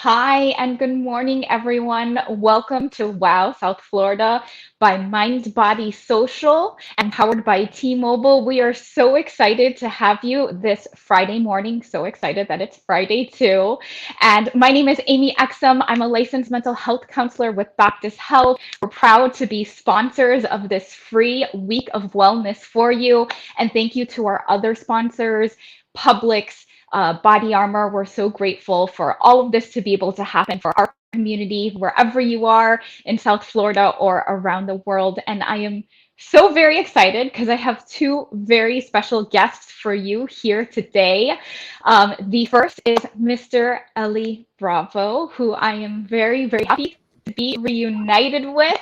Hi, and good morning, everyone. Welcome to WOW South Florida by Mind Body Social and powered by T-Mobile. We are so excited to have you this Friday morning. So excited that it's Friday too. And my name is Amy Exum. I'm a licensed mental health counselor with Baptist Health. We're proud to be sponsors of this free week of wellness for you. And thank you to our other sponsors, Publix, Body Armor. We're so grateful for all of this to be able to happen for our community, wherever you are in South Florida or around the world. And I am so very excited because I have two very special guests for you here today. The first is Mr. Ellie Bravo, who I am very, very happy to be reunited with.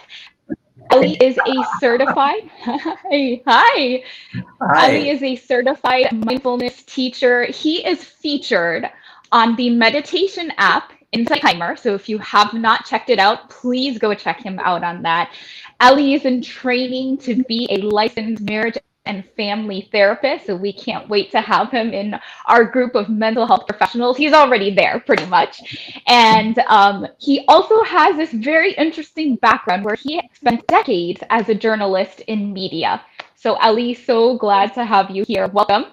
Ellie is a certified, hi, Ellie Hi. is a certified mindfulness teacher. He is featured on the meditation app Insight Timer. So if you have not checked it out, please go check him out on that. Ellie is in training to be a licensed marriage and family therapist. So we can't wait to have him in our group of mental health professionals. He's already there pretty much. And he also has this very interesting background where he spent decades as a journalist in media. So Ellie, so glad to have you here. Welcome.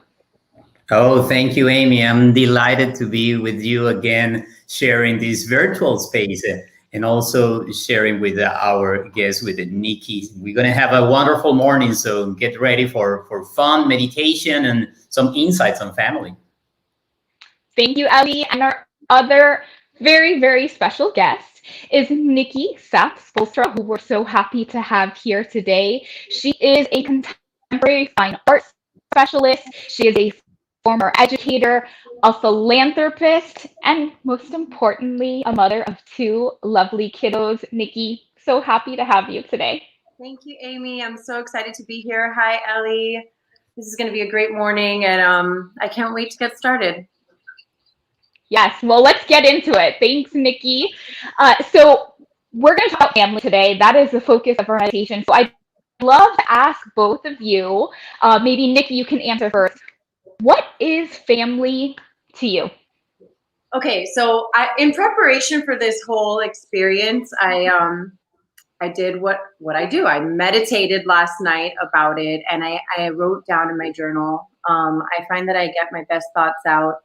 Oh, thank you, Amy. I'm delighted to be with you again, sharing this virtual space and also sharing with our guest, with Nikki. We're going to have a wonderful morning, so get ready for fun, meditation, and some insights on family. Thank you, Ellie. And our other very, very special guest is Nikki Sapp Spoelstra, who we're so happy to have here today. She is a contemporary fine arts specialist. She is a former educator, a philanthropist, and most importantly, a mother of two lovely kiddos. Nikki, so happy to have you today. Thank you, Amy. I'm so excited to be here. Hi, Ellie. This is going to be a great morning, and I can't wait to get started. Yes, well, let's get into it. Thanks, Nikki. So we're going to talk about family today. That is the focus of our meditation. So I'd love to ask both of you, maybe Nikki, you can answer first. What is family to you? Okay, so in preparation for this whole experience, I did what I do. I meditated last night about it, and I wrote down in my journal. I find that I get my best thoughts out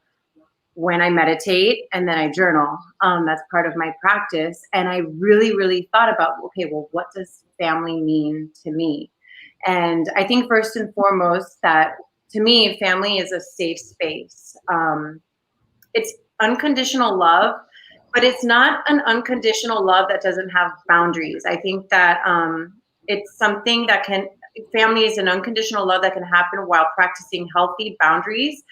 when I meditate, and then I journal. That's part of my practice. And I really, really thought about, okay, well, what does family mean to me? And I think first and foremost that to me, family is a safe space. It's unconditional love, but it's not an unconditional love that doesn't have boundaries. I think that it's something that family is an unconditional love that can happen while practicing healthy boundaries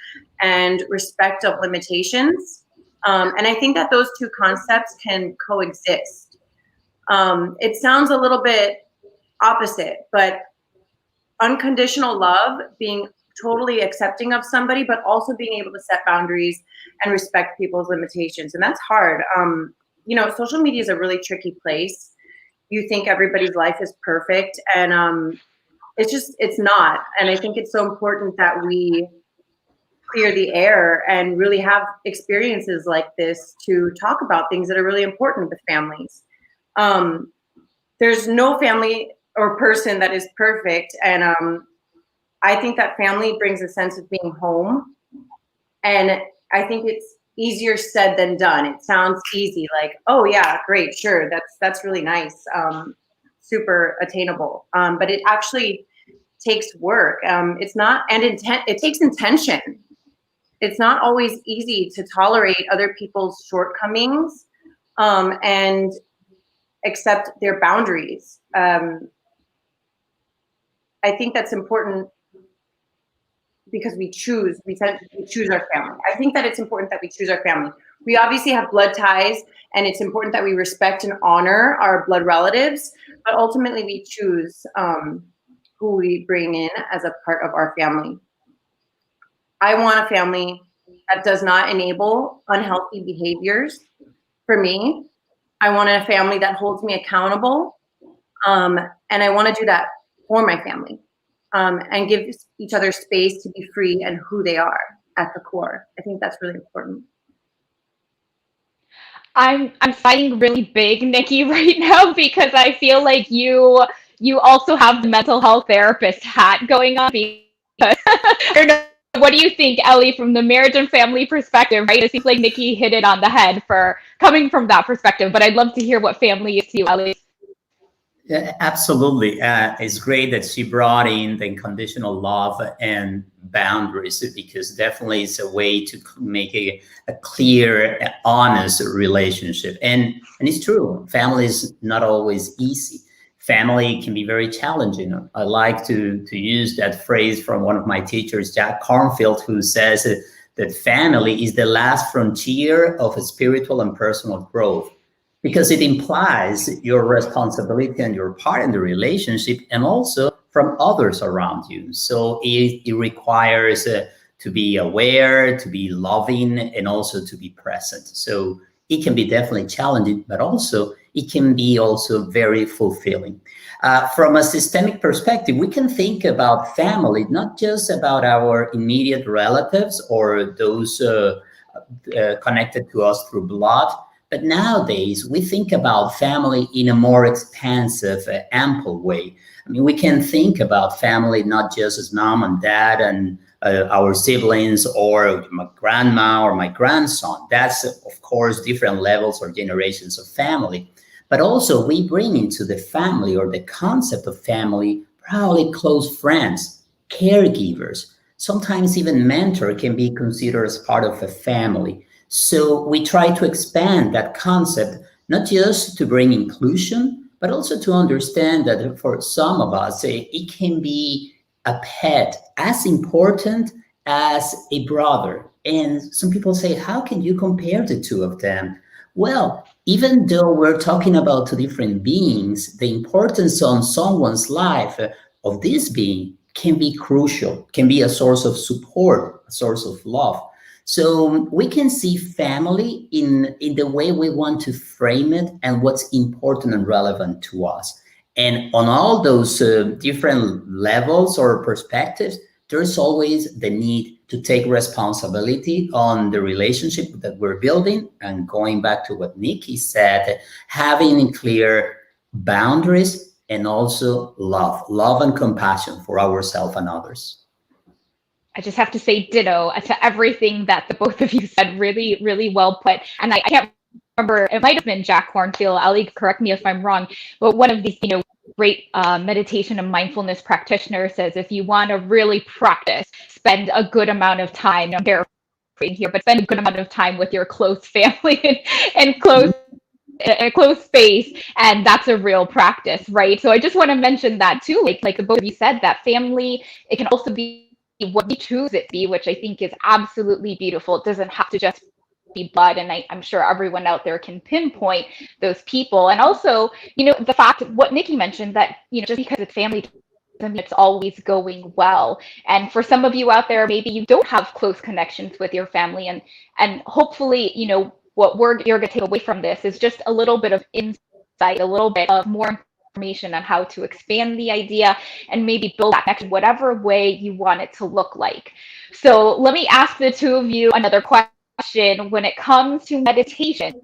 and respect of limitations. And I think that those two concepts can coexist. It sounds a little bit opposite, but unconditional love, being totally accepting of somebody, but also being able to set boundaries and respect people's limitations. And that's hard. Social media is a really tricky place. You think everybody's life is perfect, and it's not. And I think it's so important that we clear the air and really have experiences like this to talk about things that are really important with families. There's no family or person that is perfect. And I think that family brings a sense of being home. And I think it's easier said than done. It sounds easy, like, oh yeah, great, sure, that's really nice, super attainable. But it actually takes work. It's not, and it takes intention. It's not always easy to tolerate other people's shortcomings and accept their boundaries. I think that's important because we choose our family. I think that it's important that we choose our family. We obviously have blood ties, and it's important that we respect and honor our blood relatives, but ultimately we choose who we bring in as a part of our family. I want a family that does not enable unhealthy behaviors for me. I want a family that holds me accountable, and I want to do that for my family. And give each other space to be free and who they are at the core. I think that's really important. I'm fighting really big, Nikki, right now because I feel like you also have the mental health therapist hat going on because I don't know. What do you think, Ellie, from the marriage and family perspective, right? It seems like Nikki hit it on the head for coming from that perspective, but I'd love to hear what family is to you, Ellie. Yeah, absolutely. It's great that she brought in the unconditional love and boundaries because definitely it's a way to make a clear, honest relationship. And it's true, family is not always easy. Family can be very challenging. I like to use that phrase from one of my teachers, Jack Cornfield, who says that family is the last frontier of spiritual and personal growth because it implies your responsibility and your part in the relationship and also from others around you. So it requires to be aware, to be loving, and also to be present. So it can be definitely challenging, but also it can be also very fulfilling. From a systemic perspective, we can think about family, not just about our immediate relatives or those connected to us through blood, but nowadays, we think about family in a more expansive, ample way. I mean, we can think about family not just as mom and dad and our siblings or my grandma or my grandson. That's, of course, different levels or generations of family. But also, we bring into the family or the concept of family probably close friends, caregivers, sometimes even mentor can be considered as part of a family. So we try to expand that concept, not just to bring inclusion, but also to understand that for some of us, it can be a pet as important as a brother. And some people say, how can you compare the two of them? Well, even though we're talking about two different beings, the importance on someone's life of this being can be crucial, can be a source of support, a source of love. So we can see family in the way we want to frame it and what's important and relevant to us. And on all those different levels or perspectives, there's always the need to take responsibility on the relationship that we're building. And going back to what Nikki said, having clear boundaries and also love and compassion for ourselves and others. I just have to say ditto to everything that the both of you said. Really, really well put. And I can't remember, it might have been Jack Cornfield. Ali, correct me if I'm wrong, but one of these, great meditation and mindfulness practitioners says if you want to really practice, spend a good amount of time. I'm paraphrasing here, but spend a good amount of time with your close family and close a close space, and that's a real practice, right? So I just want to mention that too, like the both of you said, that family, it can also be what we choose it to be, which I think is absolutely beautiful. It doesn't have to just be blood, and I'm sure everyone out there can pinpoint those people. And also, the fact what Nikki mentioned, that just because it's family doesn't mean it's always going well. And for some of you out there, maybe you don't have close connections with your family, and hopefully, what you're going to take away from this is just a little bit of insight, a little bit of more information on how to expand the idea and maybe build that connection whatever way you want it to look like. So let me ask the two of you another question. When it comes to meditation,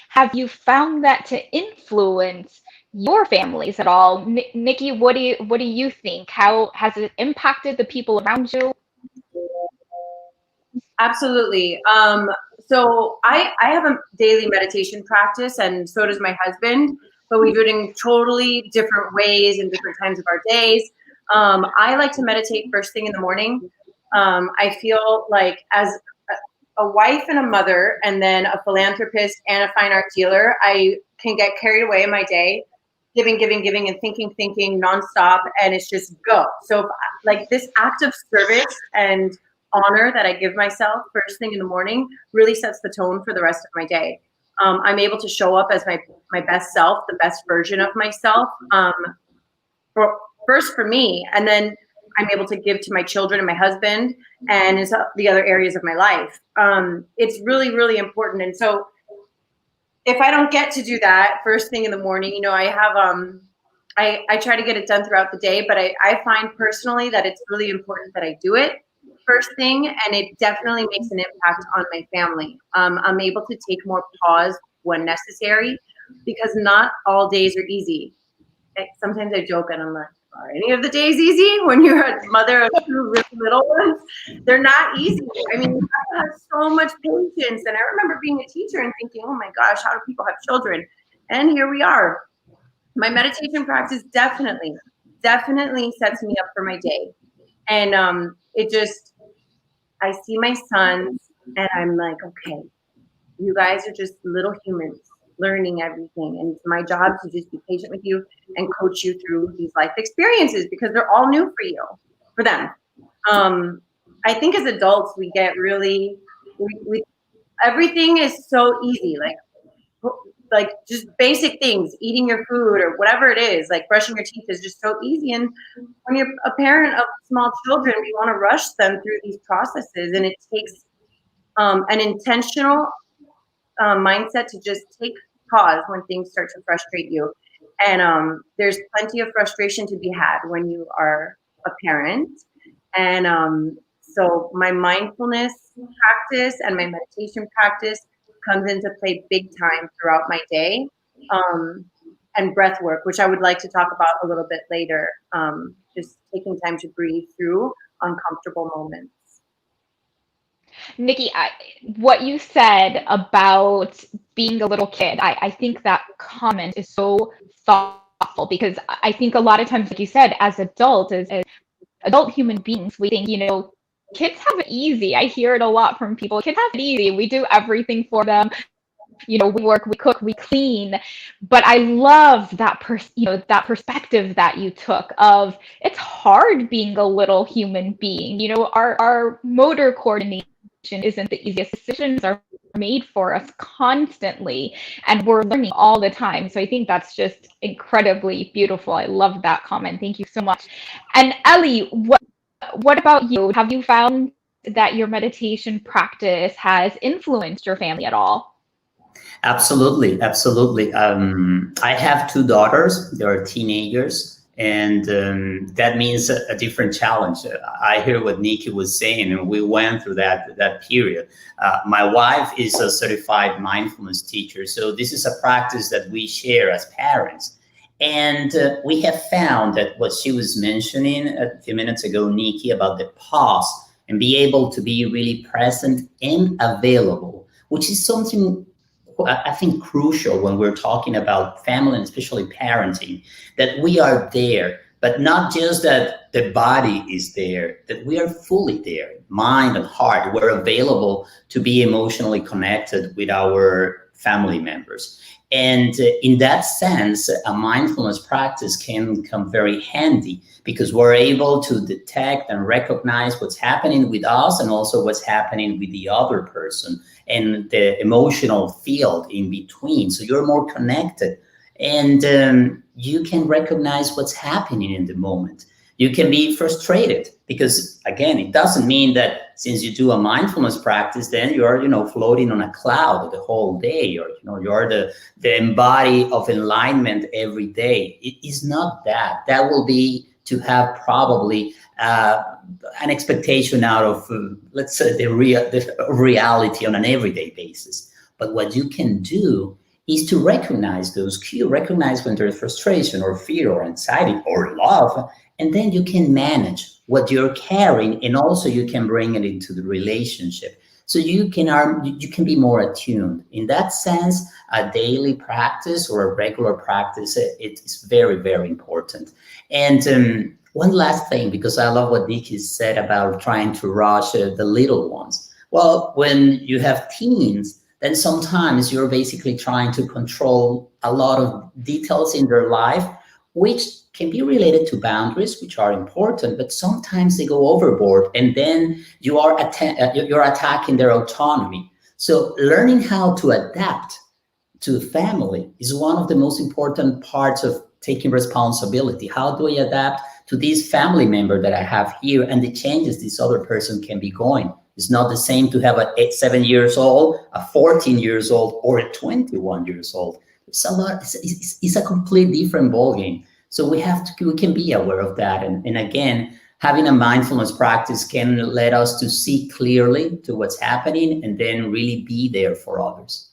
have you found that to influence your families at all? Nikki, what do you think? How has it impacted the people around you? Absolutely. So I have a daily meditation practice, and so does my husband, but we do it in totally different ways and different times of our days. I like to meditate first thing in the morning. I feel like as a wife and a mother, and then a philanthropist and a fine art dealer, I can get carried away in my day, giving, and thinking nonstop, and it's just go. So like this act of service and honor that I give myself first thing in the morning really sets the tone for the rest of my day. I'm able to show up as my best self, the best version of myself, first for me, and then I'm able to give to my children and my husband and in the other areas of my life. It's really, really important. And so if I don't get to do that first thing in the morning, I have, I try to get it done throughout the day, but I find personally that it's really important that I do it first thing, and it definitely makes an impact on my family. I'm able to take more pause when necessary, because not all days are easy. Sometimes I joke and I'm like, are any of the days easy when you're a mother of two really little ones? They're not easy. I mean, you have to have so much patience. And I remember being a teacher and thinking, oh my gosh, how do people have children? And here we are. My meditation practice definitely sets me up for my day. And I see my sons and I'm like, okay, you guys are just little humans learning everything. And it's my job to just be patient with you and coach you through these life experiences because they're all new for them. I think as adults, we get really, everything is so easy. Like just basic things, eating your food or whatever it is, like brushing your teeth is just so easy. And when you're a parent of small children, we want to rush them through these processes. And it takes an intentional mindset to just take pause when things start to frustrate you. And there's plenty of frustration to be had when you are a parent. And so my mindfulness practice and my meditation practice comes into play big time throughout my day. And breath work, which I would like to talk about a little bit later. Just taking time to breathe through uncomfortable moments. Nikki, what you said about being a little kid, I think that comment is so thoughtful because I think a lot of times, like you said, as adults, as adult human beings, we think, kids have it easy. I hear it a lot from people. Kids have it easy. We do everything for them. We work, we cook, we clean. But I love that that perspective that you took of it's hard being a little human being. Our motor coordination isn't the easiest. Decisions are made for us constantly, and we're learning all the time. So I think that's just incredibly beautiful. I love that comment. Thank you so much. And Ellie, what about you? Have you found that your meditation practice has influenced your family at all? Absolutely, absolutely. I have two daughters. They are teenagers, and that means a different challenge. I hear what Nikki was saying, and we went through that period. My wife is a certified mindfulness teacher, so this is a practice that we share as parents. And we have found that what she was mentioning a few minutes ago, Nikki, about the pause and be able to be really present and available, which is something I think crucial when we're talking about family and especially parenting, that we are there, but not just that the body is there, that we are fully there, mind and heart. We're available to be emotionally connected with our family members. And in that sense, a mindfulness practice can come very handy because we're able to detect and recognize what's happening with us and also what's happening with the other person and the emotional field in between. So you're more connected and you can recognize what's happening in the moment. You can be frustrated because, again, it doesn't mean that since you do a mindfulness practice, then you're, floating on a cloud the whole day, or, you're the embody of enlightenment every day. It is not that. That will be to have probably an expectation out of, let's say, the reality on an everyday basis. But what you can do is to recognize those cues, recognize when there's frustration or fear or anxiety or love, and then you can manage what you're carrying, and also you can bring it into the relationship. So you can be more attuned. In that sense, a daily practice or a regular practice, it is very, very important. And one last thing, because I love what Nikki said about trying to rush the little ones. Well, when you have teens, then sometimes you're basically trying to control a lot of details in their life, which can be related to boundaries, which are important, but sometimes they go overboard, and then you're attacking their autonomy. So learning how to adapt to family is one of the most important parts of taking responsibility. How do I adapt to this family member that I have here and the changes this other person can be going? It's not the same to have a 7 years old, a 14 years old, or a 21 years old. It's a lot. It's a completely different ballgame. So we can be aware of that. And again, having a mindfulness practice can let us to see clearly to what's happening and then really be there for others.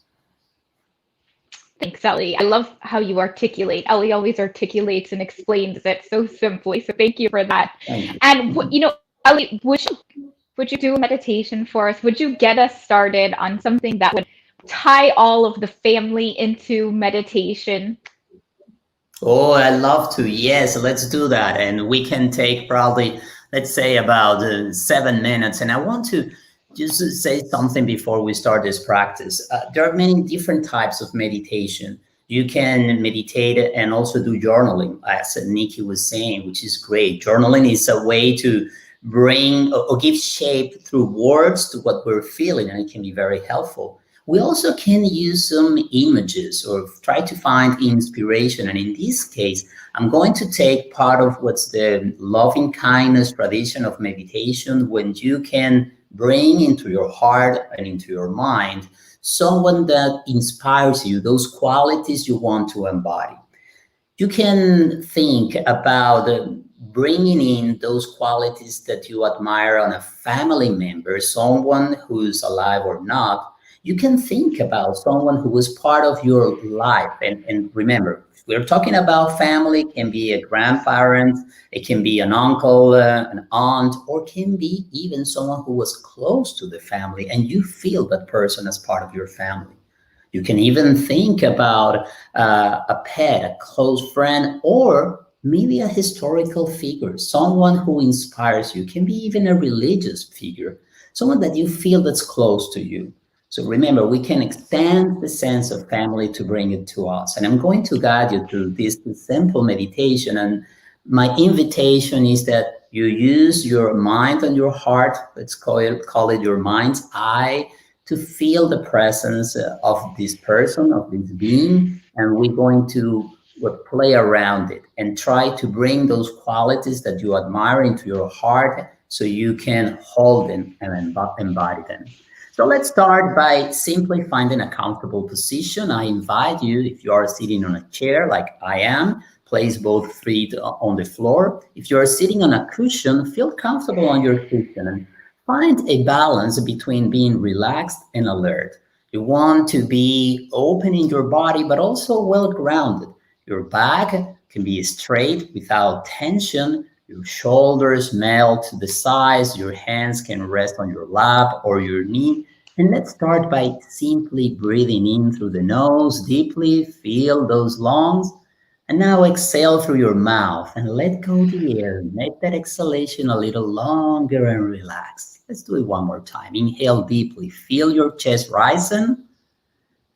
Thanks, Ellie. I love how you articulate. Ellie always articulates and explains it so simply. So thank you for that. Thank you. And Ellie, would you do a meditation for us? Would you get us started on something that would tie all of the family into meditation? Oh, I love to. Yes, let's do that. And we can take probably, let's say, about 7 minutes. And I want to just say something before we start this practice. There are many different types of meditation. You can meditate and also do journaling, as Nikki was saying, which is great. Journaling is a way to bring or give shape through words to what we're feeling, and it can be very helpful. We also can use some images or try to find inspiration. And in this case, I'm going to take part of what's the loving kindness tradition of meditation, when you can bring into your heart and into your mind someone that inspires you, those qualities you want to embody. You can think about bringing in those qualities that you admire on a family member, someone who's alive or not. You can think about someone who was part of your life. And remember, we're talking about family. It can be a grandparent, it can be an uncle, an aunt, or can be even someone who was close to the family and you feel that person as part of your family. You can even think about a pet, a close friend, or maybe a historical figure, someone who inspires you. It can be even a religious figure, someone that you feel that's close to you. So remember, we can extend the sense of family to bring it to us. And I'm going to guide you through this simple meditation. And my invitation is that you use your mind and your heart, let's call it your mind's eye, to feel the presence of this person, of this being. And we're going to play around it and try to bring those qualities that you admire into your heart so you can hold them and embody them. So let's start by simply finding a comfortable position. I invite you, if you are sitting on a chair like I am, place both feet on the floor. If you are sitting on a cushion, feel comfortable on your cushion and find a balance between being relaxed and alert. You want to be open in your body, but also well grounded. Your back can be straight without tension. Your shoulders melt to the sides. Your hands can rest on your lap or your knee. And let's start by simply breathing in through the nose deeply. Feel those lungs. And now exhale through your mouth and let go the air. Make that exhalation a little longer and relaxed. Let's do it one more time. Inhale deeply. Feel your chest rising.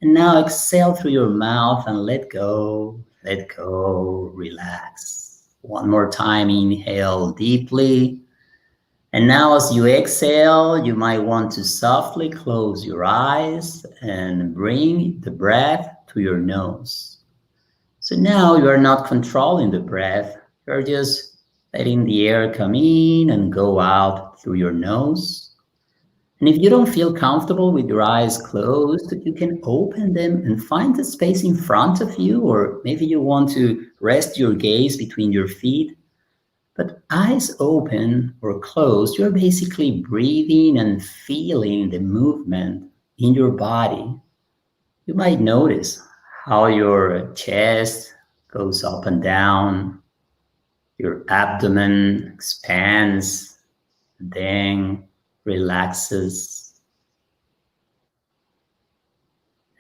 And now exhale through your mouth and let go, relax. One more time, inhale deeply. And now as you exhale, you might want to softly close your eyes and bring the breath to your nose. So now you are not controlling the breath, you're just letting the air come in and go out through your nose. And if you don't feel comfortable with your eyes closed, you can open them and find the space in front of you, or maybe you want to rest your gaze between your feet. But eyes open or closed, you're basically breathing and feeling the movement in your body. You might notice how your chest goes up and down, your abdomen expands, then relaxes.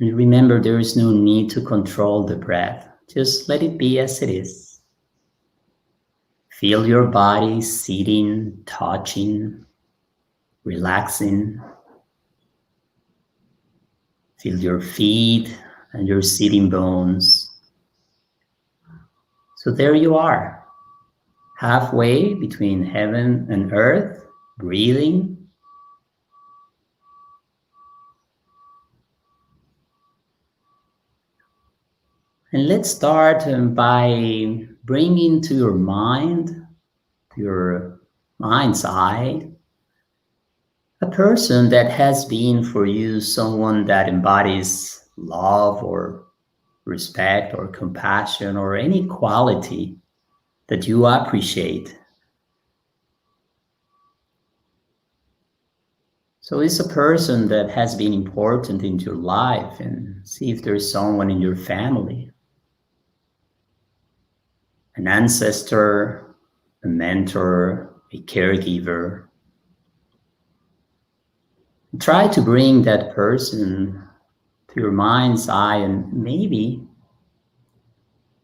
And remember, there is no need to control the breath. Just let it be as it is. Feel your body sitting, touching, relaxing. Feel your feet and your sitting bones. So there you are, halfway between heaven and earth, breathing. And let's start by bringing to your mind, to your mind's eye, a person that has been for you someone that embodies love or respect or compassion or any quality that you appreciate. So it's a person that has been important in your life, and see if there's someone in your family, an ancestor, a mentor, a caregiver. Try to bring that person to your mind's eye, and maybe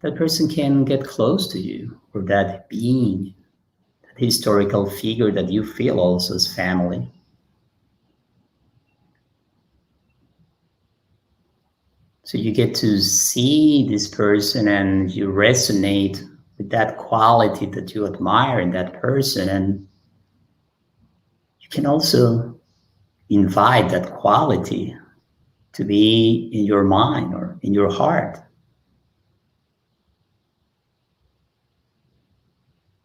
that person can get close to you, or that being, that historical figure that you feel also as family. So you get to see this person and you resonate with that quality that you admire in that person. And you can also invite that quality to be in your mind or in your heart.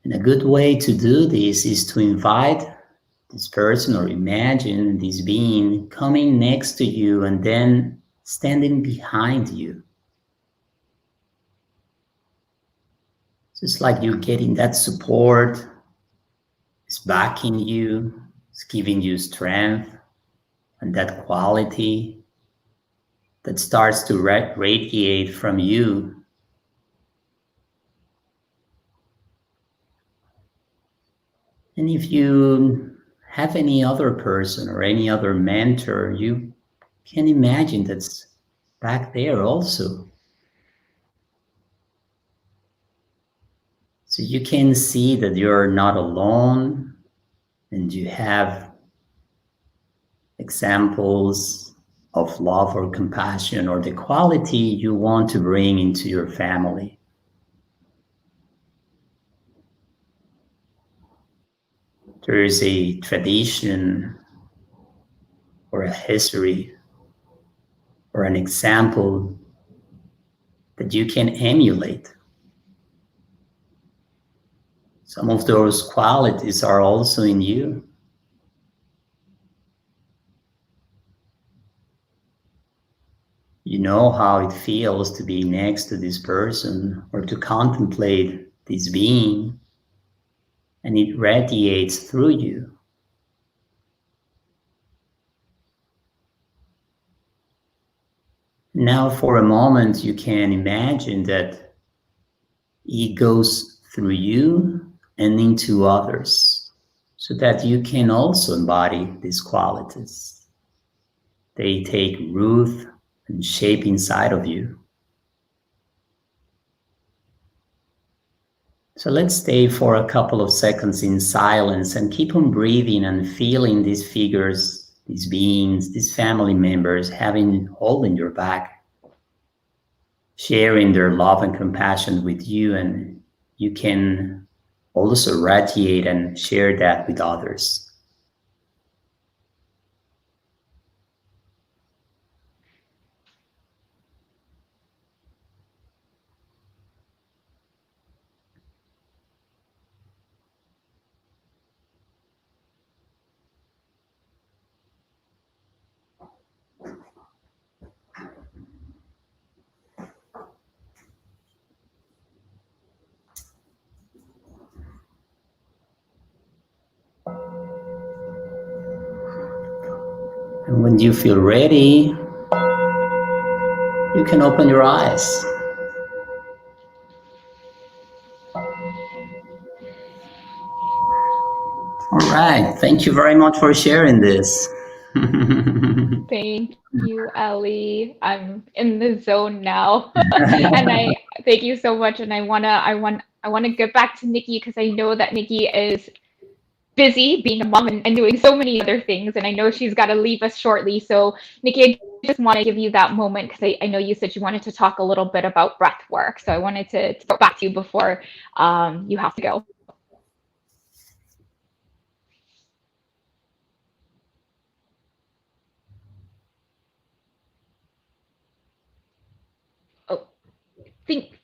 And a good way to do this is to invite this person or imagine this being coming next to you and then standing behind you. Just like you're getting that support, it's backing you, it's giving you strength and that quality that starts to radiate from you. And if you have any other person or any other mentor, you can imagine that's back there also. So you can see that you're not alone and you have examples of love or compassion or the quality you want to bring into your family. There is a tradition or a history or an example that you can emulate. Some of those qualities are also in you. You know how it feels to be next to this person or to contemplate this being, and it radiates through you. Now, for a moment, you can imagine that it goes through you and into others, so that you can also embody these qualities. They take root and shape inside of you. So let's stay for a couple of seconds in silence and keep on breathing and feeling these figures, these beings, these family members holding your back, sharing their love and compassion with you, and you can also radiate and share that with others. And when you feel ready, you can open your eyes. All right. Thank you very much for sharing this. Thank you, Ellie. I'm in the zone now. And I thank you so much. And I wanna get back to Nikki because I know that Nikki is busy being a mom and doing so many other things. And I know she's got to leave us shortly. So, Nikki, I just want to give you that moment because I know you said you wanted to talk a little bit about breath work. So I wanted to go back to you before you have to go. Oh, think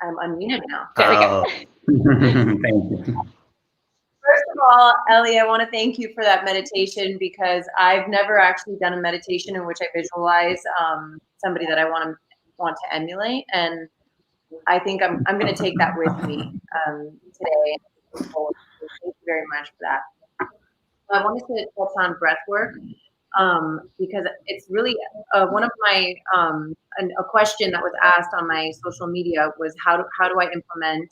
I'm unmuted now. there we go. Thank you. First of all, Ellie, I want to thank you for that meditation because I've never actually done a meditation in which I visualize somebody that I want to emulate, and I think I'm going to take that with me today. Thank you very much for that. I wanted to touch on breath work because it's really one of my a question that was asked on my social media was how do I implement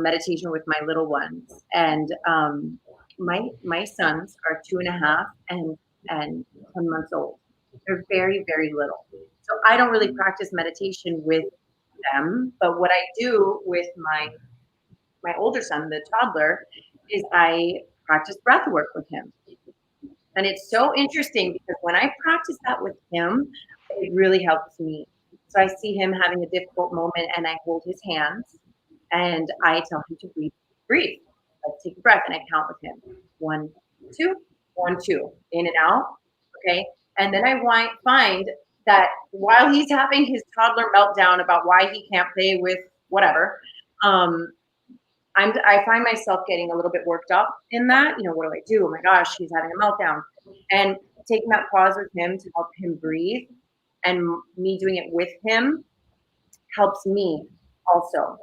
meditation with my little ones, and my sons are 2.5 and 10 months old. They're very, very little, so I don't really practice meditation with them. But what I do with my older son, the toddler, is I practice breath work with him. And it's so interesting because when I practice that with him, it really helps me. So I see him having a difficult moment and I hold his hands and I tell him to breathe, breathe. Let's take a breath and I count with him. 1, 2, 1, 2, in and out. Okay. And then I find that while he's having his toddler meltdown about why he can't play with whatever, I find myself getting a little bit worked up in that. What do I do? Oh my gosh, he's having a meltdown. And taking that pause with him to help him breathe and me doing it with him helps me also.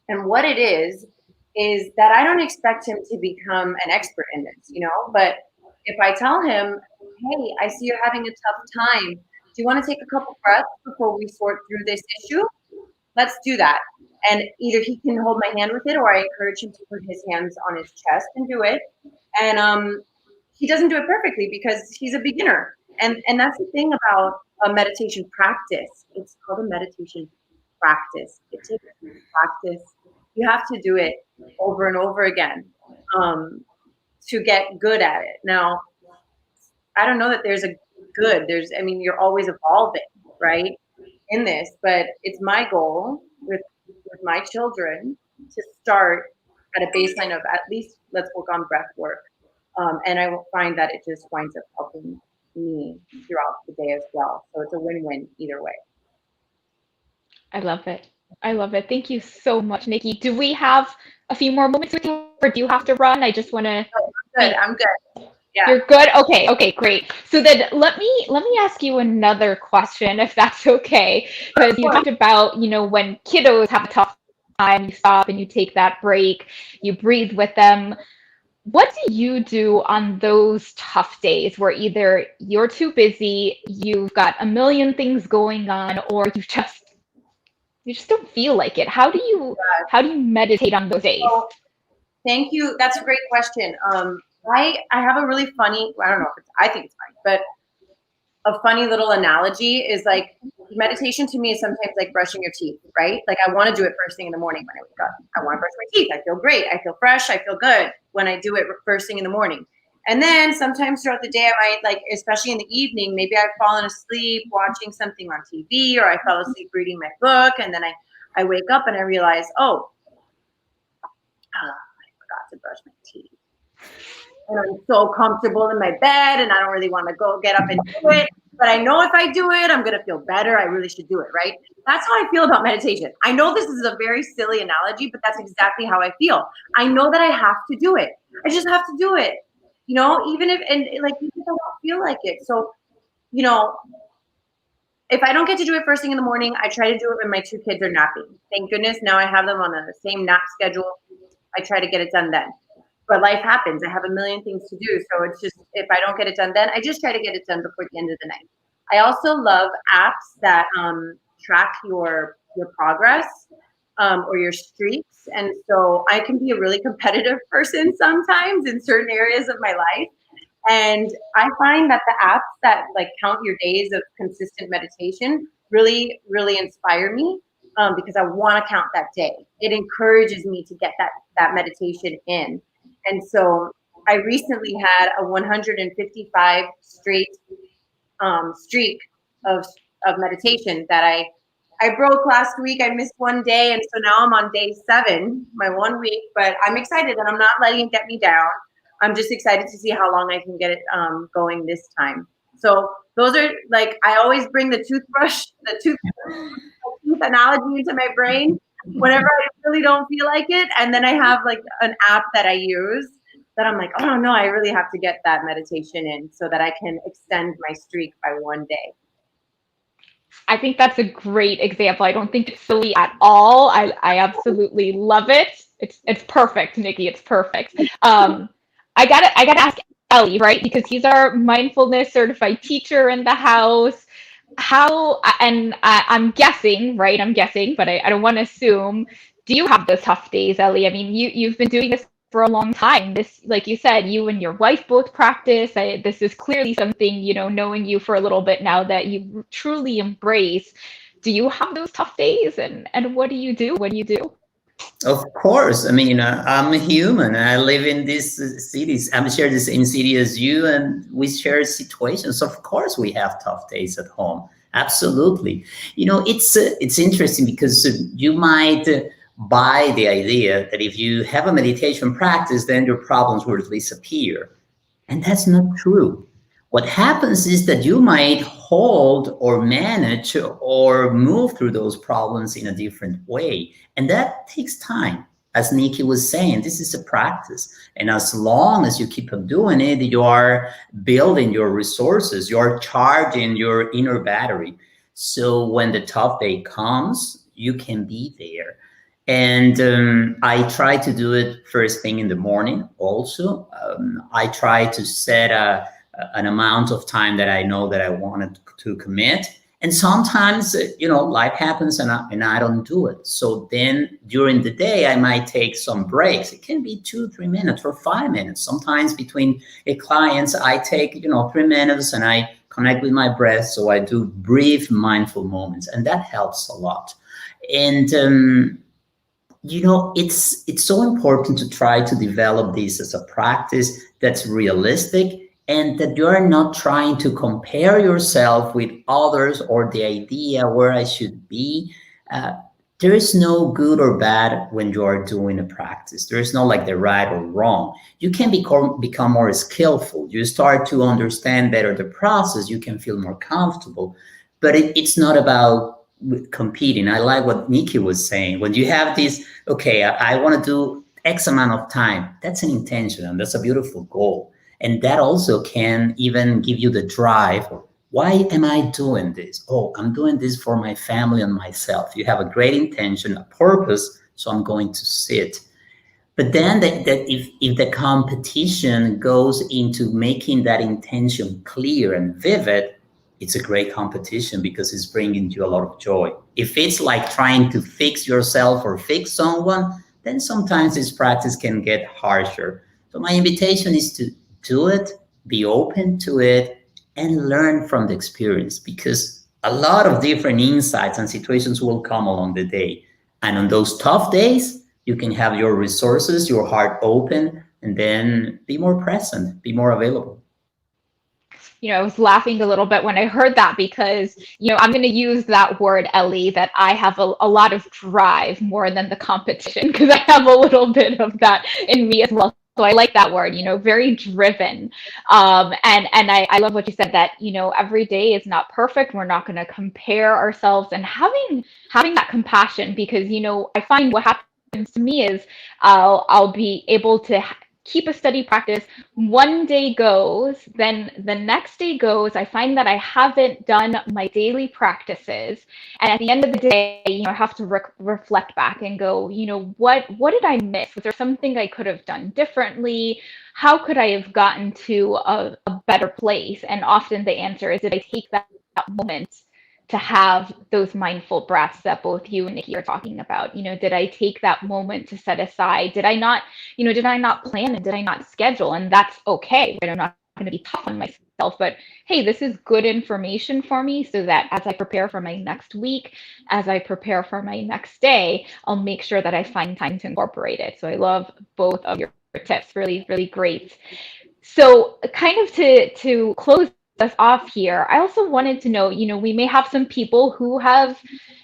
And what it is that I don't expect him to become an expert in this, but if I tell him, hey, I see you're having a tough time. Do you want to take a couple breaths before we sort through this issue? Let's do that. And either he can hold my hand with it or I encourage him to put his hands on his chest and do it. And he doesn't do it perfectly because he's a beginner. And that's the thing about a meditation practice. It's called a meditation practice. It takes practice. You have to do it over and over again to get good at it. Now, I don't know that there's a good. You're always evolving, right, in this. But it's my goal with my children to start at a baseline of at least let's work on breath work. And I will find that it just winds up helping me throughout the day as well. So it's a win-win either way. I love it. I love it. Thank you so much, Nikki. Do we have a few more moments with you, or do you have to run? I just want to. I'm good. Yeah. You're good? Okay, great. So then let me ask you another question, if that's okay. Because you talked about, when kiddos have a tough time, you stop and you take that break, you breathe with them. What do you do on those tough days where either you're too busy, you've got a million things going on, or you just don't feel like it? How do you meditate on those days? Well, thank you. That's a great question. I have a really funny, I don't know if I think it's funny, but a funny little analogy is like meditation to me is sometimes like brushing your teeth, right? Like I want to do it first thing in the morning when I wake up. I want to brush my teeth. I feel great. I feel fresh. I feel good when I do it first thing in the morning. And then sometimes throughout the day, I might especially in the evening, maybe I've fallen asleep watching something on TV, or I fell asleep reading my book. And then I wake up and I realize, I forgot to brush my teeth. And I'm so comfortable in my bed and I don't really want to get up and do it. But I know if I do it, I'm going to feel better. I really should do it, right? That's how I feel about meditation. I know this is a very silly analogy, but that's exactly how I feel. I know that I have to do it. I just have to do it, even if I don't feel like it. So, if I don't get to do it first thing in the morning, I try to do it when my 2 kids are napping. Thank goodness now I have them on the same nap schedule. I try to get it done then. But life happens. I have a million things to do. So it's just, if I don't get it done then, I just try to get it done before the end of the night. I also love apps that track your progress or your streaks. And so I can be a really competitive person sometimes in certain areas of my life. And I find that the apps that count your days of consistent meditation really, really inspire me because I want to count that day. It encourages me to get that meditation in. And so I recently had a 155 straight streak of meditation that I broke last week. I missed one day. And so now I'm on day 7, my 1 week, but I'm excited and I'm not letting it get me down. I'm just excited to see how long I can get it going this time. So those are I always bring the tooth analogy into my brain whenever I really don't feel like it. And then I have an app that I use that I'm oh no, I really have to get that meditation in so that I can extend my streak by 1 day. I think that's a great example. I don't think it's silly at all. I absolutely love it. It's perfect, Nikki. It's perfect. I gotta ask Ellie, right? Because he's our mindfulness certified teacher in the house. How, and I'm guessing, right? I'm guessing, but I don't want to assume. Do you have those tough days, Ellie? I mean, you've been doing this for a long time. This, like you said, you and your wife both practice. This is clearly something, knowing you for a little bit now, that you truly embrace. Do you have those tough days, and what do you do when you do? Of course. I mean, I'm a human. I live in these cities. I'm share the same city as you, and we share situations. Of course, we have tough days at home. Absolutely. It's interesting because you might buy the idea that if you have a meditation practice, then your problems will disappear. And that's not true. What happens is that you might hold or manage or move through those problems in a different way. And that takes time. As Nikki was saying, this is a practice. And as long as you keep on doing it, you are building your resources, you're charging your inner battery. So when the tough day comes, you can be there. And I try to do it first thing in the morning also. I try to set an amount of time that I know that I wanted to commit. And sometimes, life happens and I don't do it. So then during the day, I might take some breaks. It can be 2-3 minutes or 5 minutes. Sometimes between clients, I take, 3 minutes and I connect with my breath. So I do brief mindful moments, and that helps a lot. And, it's so important to try to develop this as a practice that's realistic, and that you're not trying to compare yourself with others or the idea where I should be. There is no good or bad when you are doing a practice. There is no like the right or wrong. You can become more skillful. You start to understand better the process. You can feel more comfortable. But it's not about competing. I like what Nikki was saying. When you have this, okay, I want to do X amount of time, that's an intention and that's a beautiful goal. And that also can even give you the drive. Why am I doing this? Oh, I'm doing this for my family and myself. You have a great intention, a purpose, so I'm going to sit. But then that if the competition goes into making that intention clear and vivid, it's a great competition because it's bringing you a lot of joy. If it's like trying to fix yourself or fix someone, then sometimes this practice can get harsher. So my invitation is to do it, be open to it, and learn from the experience, because a lot of different insights and situations will come along the day. And on those tough days, you can have your resources, your heart open, and then be more present, be more available. I was laughing a little bit when I heard that because, I'm going to use that word, Ellie, that I have a lot of drive more than the competition, because I have a little bit of that in me as well. So I like that word, very driven. And I love what you said, that, every day is not perfect. We're not going to compare ourselves, and having that compassion, because, I find what happens to me is I'll be able to keep a steady practice. One day goes, then the next day goes. I find that I haven't done my daily practices, and at the end of the day, I have to reflect back and go, what did I miss? Was there something I could have done differently? How could I have gotten to a better place? And often the answer is, did I take that moment to have those mindful breaths that both you and Nikki are talking about? Did I take that moment to set aside? Did I not plan, and did I not schedule? And that's okay, right? I'm not going to be tough on myself, but hey, this is good information for me, so that as I prepare for my next week, as I prepare for my next day, I'll make sure that I find time to incorporate it. So I love both of your tips. Really, really great. So kind of to close us off here, I also wanted to know, we may have some people who have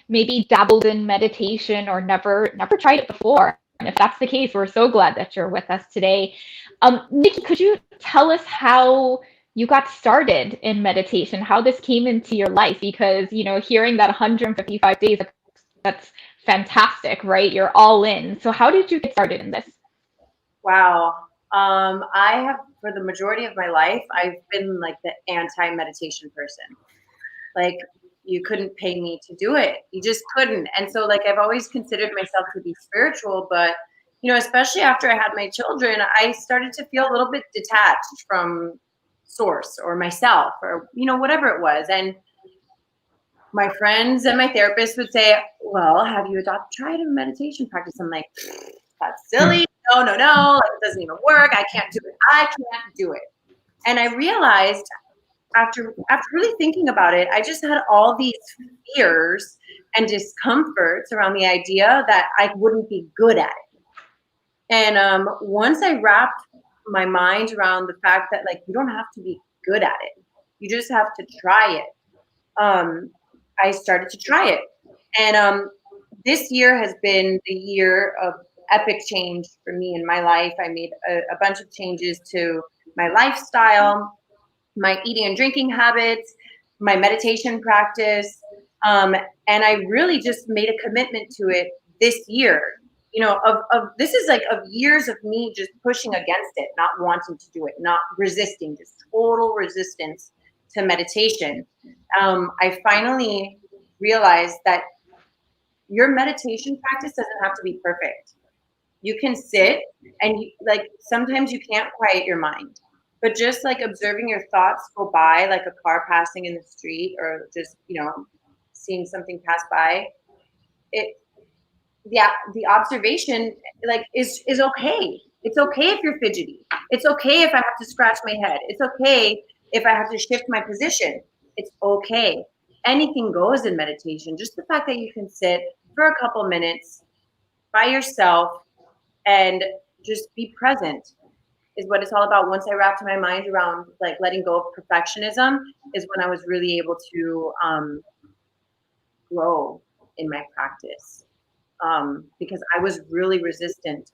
maybe dabbled in meditation or never tried it before. And if that's the case, we're so glad that you're with us today. Nikki, could you tell us how you got started in meditation, how this came into your life? Because, hearing that 155 days, that's fantastic, right? You're all in. So how did you get started in this? Wow. I have, for the majority of my life, I've been like the anti-meditation person. Like, you couldn't pay me to do it. You just couldn't. And so like, I've always considered myself to be spiritual, but especially after I had my children, I started to feel a little bit detached from source or myself or, whatever it was. And my friends and my therapist would say, well, have you tried a meditation practice? I'm like, that's silly. No, like, it doesn't even work. I can't do it. I can't do it. And I realized after really thinking about it, I just had all these fears and discomforts around the idea that I wouldn't be good at it. And once I wrapped my mind around the fact that, like, you don't have to be good at it, you just have to try it. I started to try it. And this year has been the year of epic change for me in my life. I made a bunch of changes to my lifestyle, my eating and drinking habits, my meditation practice. And I really just made a commitment to it this year. This is like of years of me just pushing against it, not wanting to do it, not resisting, just total resistance to meditation. I finally realized that your meditation practice doesn't have to be perfect. You can sit and sometimes you can't quiet your mind, but just like observing your thoughts go by, like a car passing in the street, or just, seeing something pass by, the observation is okay. It's okay if you're fidgety. It's okay if I have to scratch my head. It's okay if I have to shift my position. It's okay. Anything goes in meditation. Just the fact that you can sit for a couple minutes by yourself and just be present is what it's all about. Once I wrapped my mind around like letting go of perfectionism is when I was really able to grow in my practice. Because I was really resistant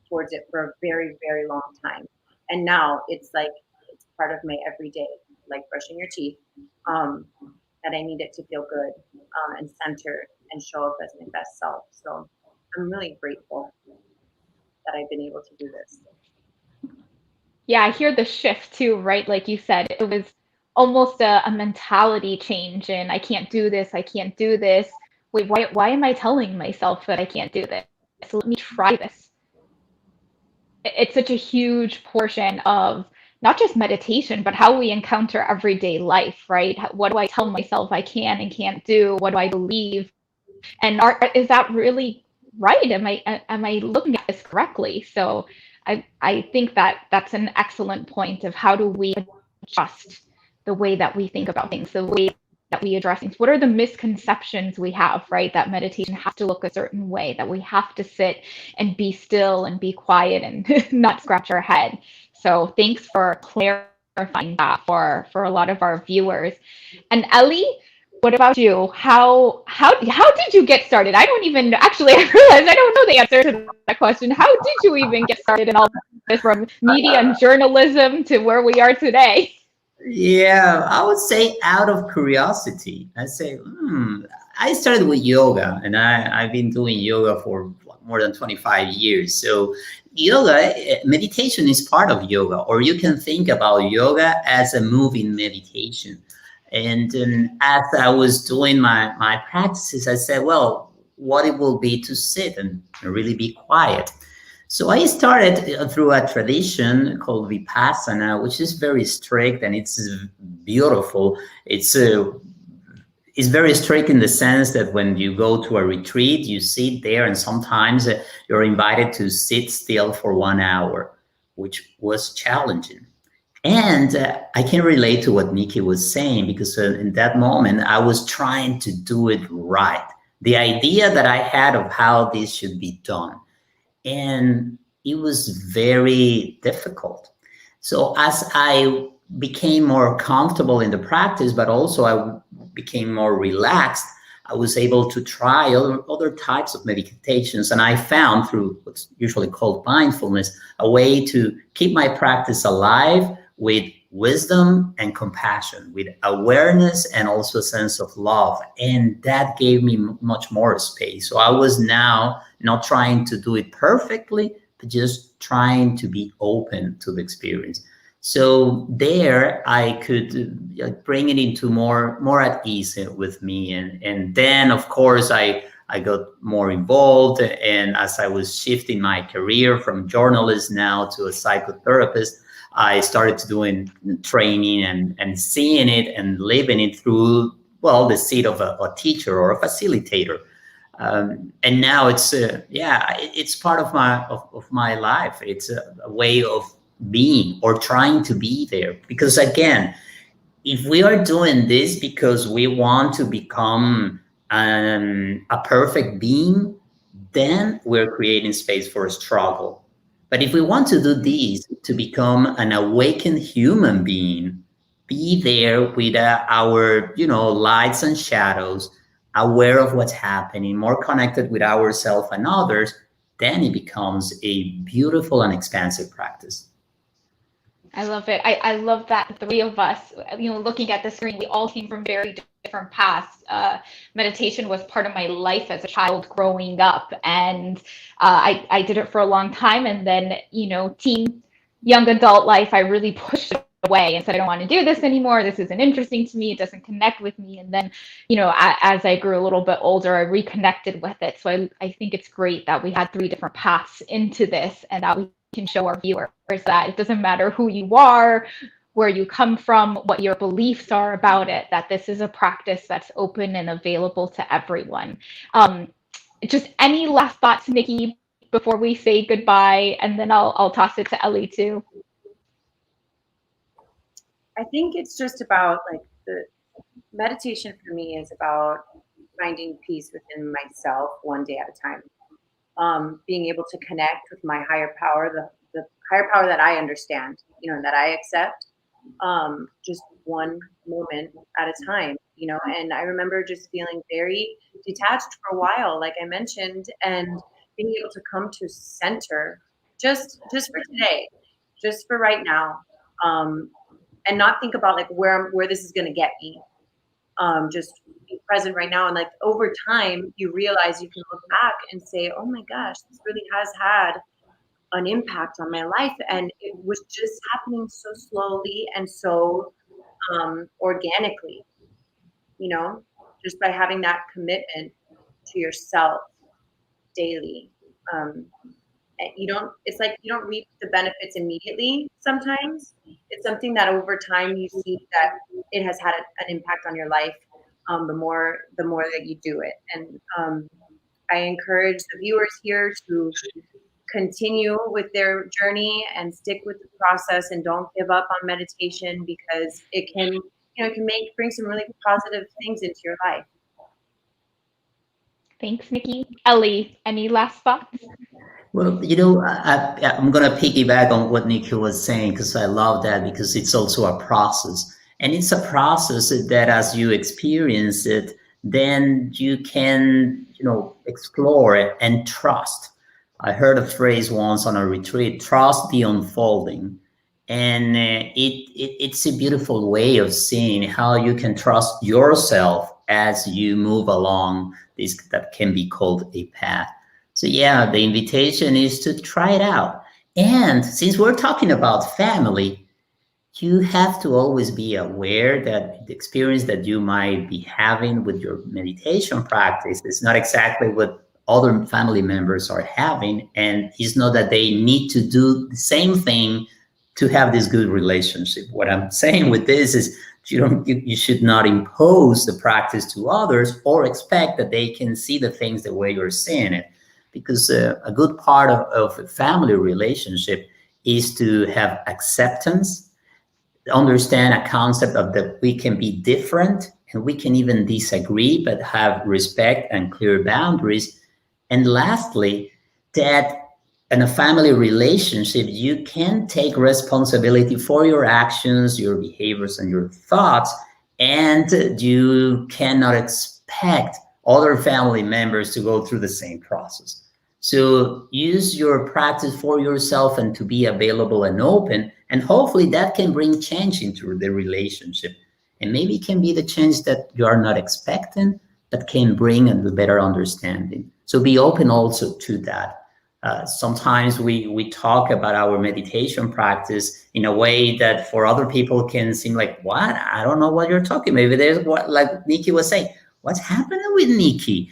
towards it for a very, very long time. And now it's part of my everyday, like brushing your teeth, that I need it to feel good and centered and show up as my best self. So I'm really grateful that I've been able to do this. Yeah, I hear the shift too, right? Like you said, it was almost a mentality change, and I can't do this, I can't do this. Wait, why am I telling myself that I can't do this? Let me try this. It's such a huge portion of not just meditation, but how we encounter everyday life, right? What do I tell myself I can and can't do? What do I believe? And is that really right? Am I looking at this correctly? So I think that that's an excellent point of how do we adjust the way that we think about things, the way that we address things. What are the misconceptions we have, right? That meditation has to look a certain way, that we have to sit and be still and be quiet and not scratch our head. So thanks for clarifying that for a lot of our viewers. And Ellie, what about you? How did you get started? I don't even actually, I realized I don't know the answer to that question. How did you even get started in all this, from media and journalism to where we are today? Yeah, I would say out of curiosity. I say, I started with yoga, and I've been doing yoga for more than 25 years. So yoga, meditation is part of yoga, or you can think about yoga as a moving meditation. And as I was doing my practices, I said, well, what it will be to sit and really be quiet. So I started through a tradition called Vipassana, which is very strict and it's beautiful. It's very strict in the sense that when you go to a retreat, you sit there, and sometimes you're invited to sit still for 1 hour, which was challenging. And I can relate to what Nikki was saying, because in that moment, I was trying to do it right. The idea that I had of how this should be done. And it was very difficult. So as I became more comfortable in the practice, but also I became more relaxed, I was able to try other types of meditations. And I found, through what's usually called mindfulness, a way to keep my practice alive with wisdom and compassion, with awareness and also a sense of love. And that gave me much more space. So I was now not trying to do it perfectly, but just trying to be open to the experience. So there I could bring it into more at ease with me. And then, of course, I I got more involved. And as I was shifting my career from journalist now to a psychotherapist, I started doing training and seeing it and living it through, well, the seat of a teacher or a facilitator. And now it's it's part of my life. It's a way of being or trying to be there. Because again, if we are doing this because we want to become a perfect being, then we're creating space for struggle. But if we want to do this to become an awakened human being, be there with our, lights and shadows, aware of what's happening, more connected with ourselves and others, then it becomes a beautiful and expansive practice. I love it. I love that the three of us, looking at the screen, we all came from very different paths. Meditation was part of my life as a child growing up, and I did it for a long time. And then, young adult life, I really pushed it away and said, I don't want to do this anymore. This isn't interesting to me. It doesn't connect with me. And then, as I grew a little bit older, I reconnected with it. So I think it's great that we had three different paths into this, and that we can show our viewers that it doesn't matter who you are, where you come from, what your beliefs are about it, that this is a practice that's open and available to everyone. Just any last thoughts, Nikki, before we say goodbye, and then I'll toss it to Ellie too. I think it's just about, like, the meditation for me is about finding peace within myself one day at a time. Being able to connect with my higher power, the higher power that I understand, that I accept, just one moment at a time, and I remember just feeling very detached for a while, like I mentioned, and being able to come to center just for today, just for right now, and not think about like where this is going to get me. Just be present right now. And like over time, you realize you can look back and say, oh my gosh, this really has had an impact on my life. And it was just happening so slowly and so organically, just by having that commitment to yourself daily. It's like you don't reap the benefits immediately sometimes. It's something that over time you see that it has had an impact on your life, the more that you do it. And I encourage the viewers here to continue with their journey and stick with the process and don't give up on meditation, because it can bring some really positive things into your life. Thanks, Nikki. Ellie, any last thoughts? Well, I'm going to piggyback on what Nikki was saying, because I love that, because it's also a process. And it's a process that as you experience it, then you can, explore it and trust. I heard a phrase once on a retreat, trust the unfolding. And it's a beautiful way of seeing how you can trust yourself as you move along this that can be called a path. So yeah, the invitation is to try it out. And since we're talking about family, you have to always be aware that the experience that you might be having with your meditation practice is not exactly what other family members are having. And it's not that they need to do the same thing to have this good relationship. What I'm saying with this is you should not impose the practice to others or expect that they can see the things the way you're seeing it. Because a good part of a family relationship is to have acceptance, understand a concept of that we can be different and we can even disagree, but have respect and clear boundaries. And lastly, that in a family relationship, you can take responsibility for your actions, your behaviors, and your thoughts, and you cannot expect other family members to go through the same process. So use your practice for yourself and to be available and open, and hopefully that can bring change into the relationship. And maybe it can be the change that you are not expecting, but can bring a better understanding. So be open also to that. Sometimes we talk about our meditation practice in a way that for other people can seem like, what? I don't know what you're talking. Maybe there's what, like Nikki was saying, what's happening with Nikki?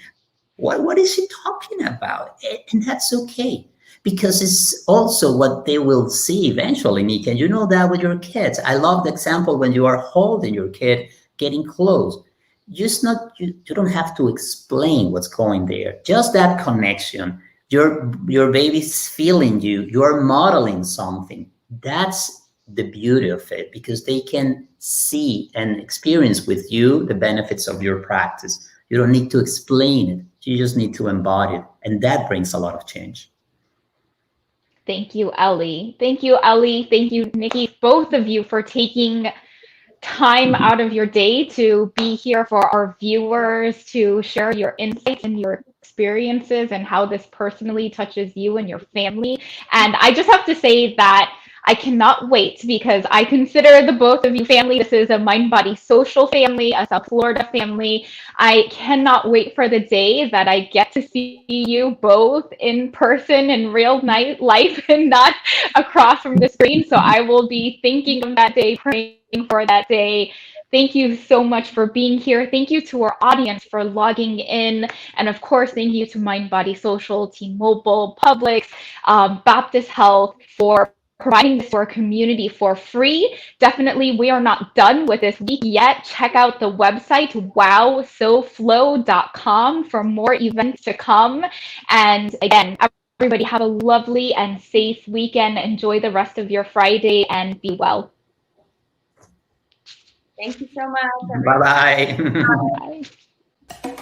What is he talking about? And that's okay, because it's also what they will see eventually, Nikki. And you know that with your kids. I love the example when you are holding your kid, getting close. Just not you don't have to explain what's going there. Just that connection. Your baby's feeling you. You're modeling something. That's the beauty of it, because they can see and experience with you the benefits of your practice. You don't need to explain it. You just need to embody it. And that brings a lot of change. Thank you, Ellie. Thank you, Ellie. Thank you, Nikki, both of you for taking time out of your day to be here for our viewers, to share your insights and your experiences and how this personally touches you and your family. And I just have to say that I cannot wait, because I consider the both of you family. This is a Mind Body Social family, a South Florida family. I cannot wait for the day that I get to see you both in person in real night life and not across from the screen. So I will be thinking of that day, praying for that day. Thank you so much for being here. Thank you to our audience for logging in. And of course, thank you to Mind Body Social, T-Mobile, Publix, Baptist Health for providing this to our community for free. Definitely, we are not done with this week yet. Check out the website, WoWSoFlo.com, for more events to come. And again, everybody have a lovely and safe weekend. Enjoy the rest of your Friday and be well. Thank you so much, Bye everyone. bye. Bye.